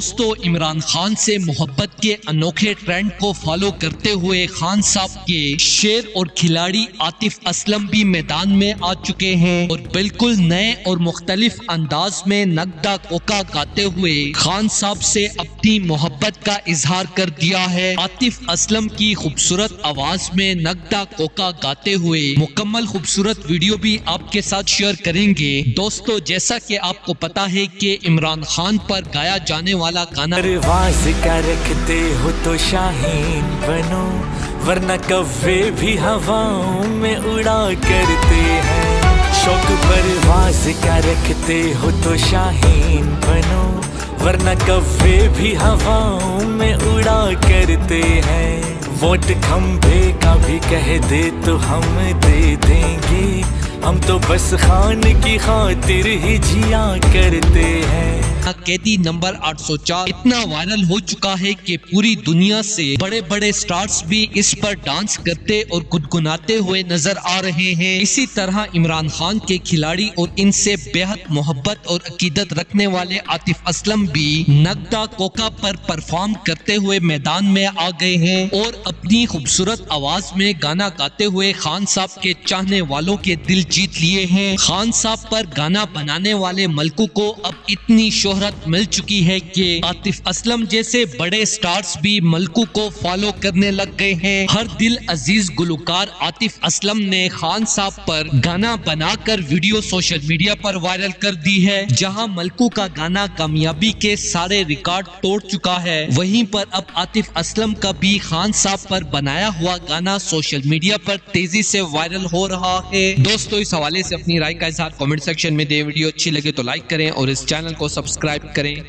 दोस्तों, इमरान खान से मोहब्बत के अनोखे ट्रेंड को फॉलो करते हुए खान साहब के शेर और खिलाड़ी आतिफ असलम भी मैदान में आ चुके हैं और बिल्कुल नए और मुख्तलिफ अंदाज में नगदा कोका गाते हुए खान साहब से अपनी मोहब्बत का इजहार कर दिया है। आतिफ असलम की खूबसूरत आवाज में नगदा कोका गाते हुए मुकम्मल खूबसूरत वीडियो भी आपके साथ शेयर करेंगे। दोस्तों, जैसा कि आपको पता है कि इमरान खान पर गाया जाने वाला गाना परवाज़ का रखते हो तो शाहीन बनो, वरना कव्वे भी हवाओं में उड़ा करते हैं। शौक परवाज़ का रखते हो तो शाहीन बनो, वरना कव्वे भी हवाओं में उड़ा करते हैं। वोट खंभे का भी कह दे तो हम दे देंगे, हम तो बस खान की खातिर ही जिया करते हैं। कैदी नंबर 804 इतना वायरल हो चुका है कि पूरी दुनिया से बड़े बड़े स्टार्स भी इस पर डांस करते और गुनगुनाते हुए नजर आ रहे हैं। इसी तरह इमरान खान के खिलाड़ी और इनसे बेहद मोहब्बत और अकीदत रखने वाले आतिफ असलम भी नगदा कोका पर परफॉर्म करते हुए मैदान में आ गए हैं और अपनी खूबसूरत आवाज में गाना गाते हुए खान साहब के चाहने वालों के दिल जीत लिए हैं। खान साहब पर गाना बनाने वाले मलकू को अब इतनी शोहरत मिल चुकी है कि आतिफ असलम जैसे बड़े स्टार्स भी मलकू को फॉलो करने लग गए हैं। हर दिल अजीज गुलकार आतिफ असलम ने खान साहब पर गाना बनाकर वीडियो सोशल मीडिया पर वायरल कर दी है। जहां मलकू का गाना कामयाबी के सारे रिकॉर्ड तोड़ चुका है, वहीं पर अब आतिफ असलम का भी खान साहब पर बनाया हुआ गाना सोशल मीडिया पर तेजी से वायरल हो रहा है। दोस्तों, इस हवाले से अपनी राय का इजहार कमेंट सेक्शन में दें। वीडियो अच्छी लगे तो लाइक करें और इस चैनल को सब्सक्राइब करें।